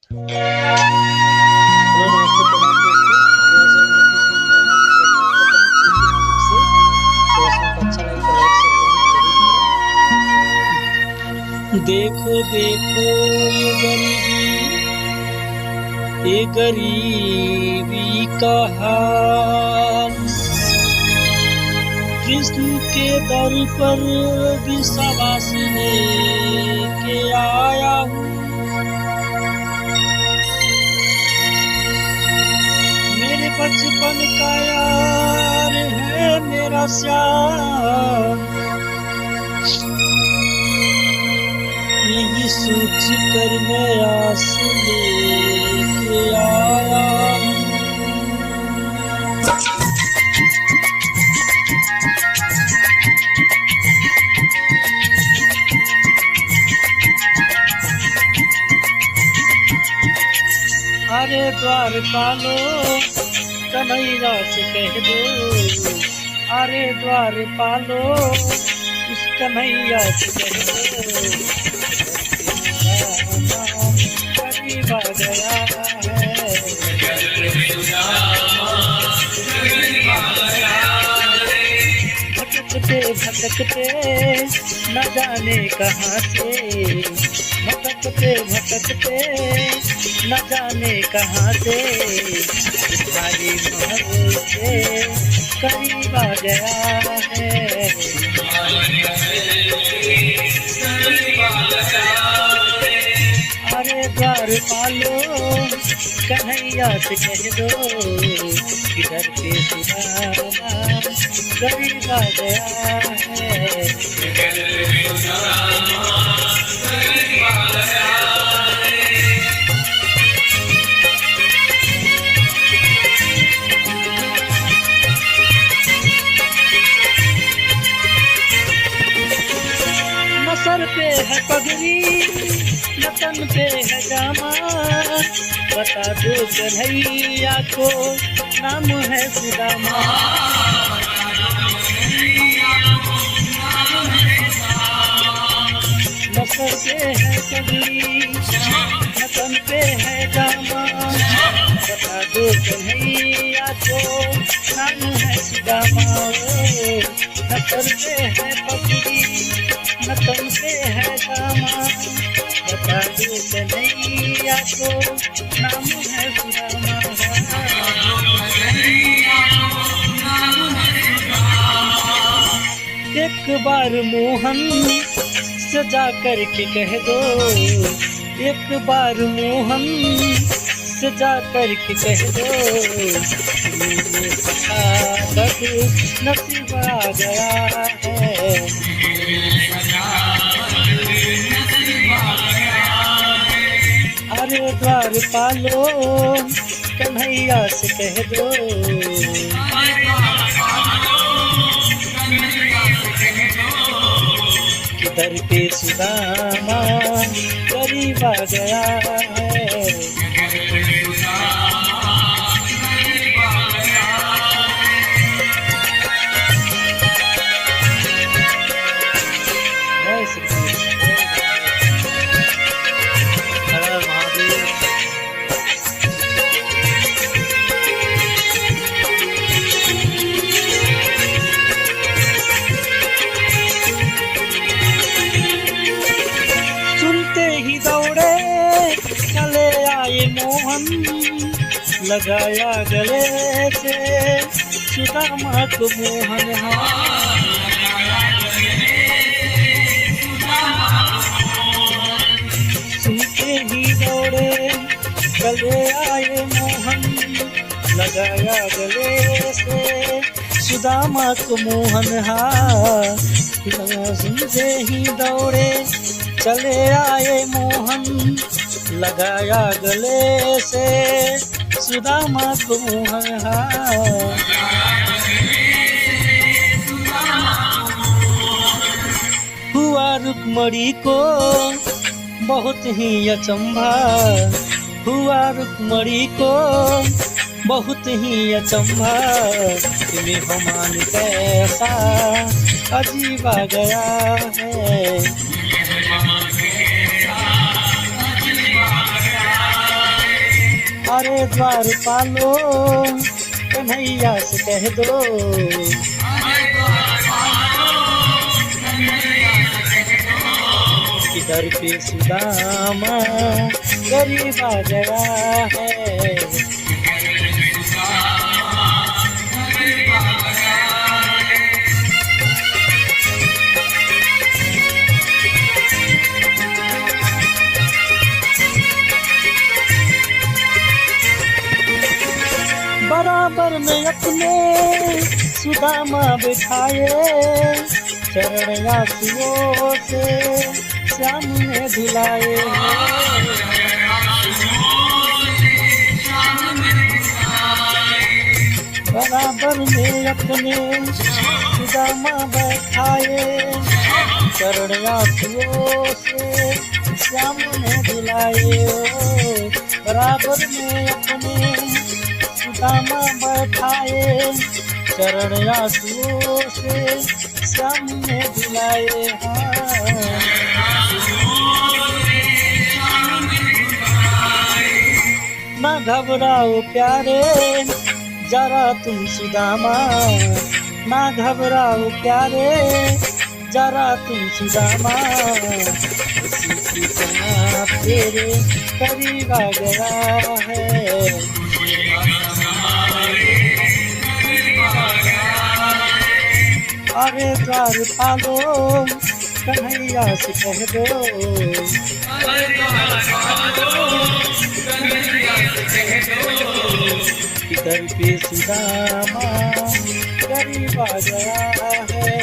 Hello नमस्ते प्रणाम दोस्तों। थोड़ा सा उन्हें किस में गाना प्रैक्टिस करता हूँ छोटे म्यूजिक से। थोड़ा सा उनको अच्छा लगे तो लाइक शेयर कमेंट जरूर करें। देखो देखो ये गरीबी का हाल, कृष्ण के दर पर विश्वास लेके आया हूँ। मेरे बचपन का यार है मेरा श्याम, यही सोच कर मैं आस लेके आया हूँ। अरे द्वारपालो कन्हैया से कह दो, अरे द्वारपालो उस कन्हैया से कह दो, करीब आ गया है। भटकते भटकते न जाने कहाँ से, भटकते भटकते न जाने कहाँ से, तुम्हारी महल से करीब आ गया है। अरे द्वारपालो कन्हैया से कह दो, इधर के सुदामा करीब आ गया है। सर पे है पगड़ी न तन पे है जामा, बता दो कन्हैया को नाम है सुदामा। न सर पे है पगड़ी न तन पे है जामा, बता दो कन्हैया को नाम है सुदामा। न सर पे है पगड़ी न तन पे है जामा, बता दो कन्हैया को नाम है सुदामा। एक बार मोहन से जा कर के कह दो, एक बार मोहन से जा कर के कह दो, बद नसीब आ गया है। अरे द्वारपालो कन्हैया से कह दो, किधर के सुदामा करीब आ गया है। मोहन लगाया गले से सुदामा को मोहन, सुनते ही दौड़े गले आए मोहन, लगाया गले से सुदामा को मोहन। सुनते ही दौड़े चले आए मोहन, लगाया गले से सुदामा को मोहन। हुआ रुक्मणी को बहुत ही अचंभा, हुआ रुक्मणी को बहुत ही अचंभा, तुम्हें हमान कैसा अजीब आ गया है। अरे द्वार पालो कन्हैया से कह दो, इधर पे सुदामा गरीब आ गया है। बराबर में अपने सुदामा बिठाए, चरण आंसुओं से श्याम ने धुलाए। बराबर में अपने सुदामा बैठाए, चरण आंसुओं से श्याम ने धुलाए। बराबर में अपने सुदामा बैठाए, चरण आंसुओं से श्याम ने धुलाए। ना घबराओ प्यारे जरा तुम सुदामा, ना घबराओ प्यारे जरा तुम सुदामा, उसी की जनाब तेरे करीब आ गया है। अरे द्वार पालो कन्हैया से कह दो, इधर पे सुदामा गरीब आ गया है।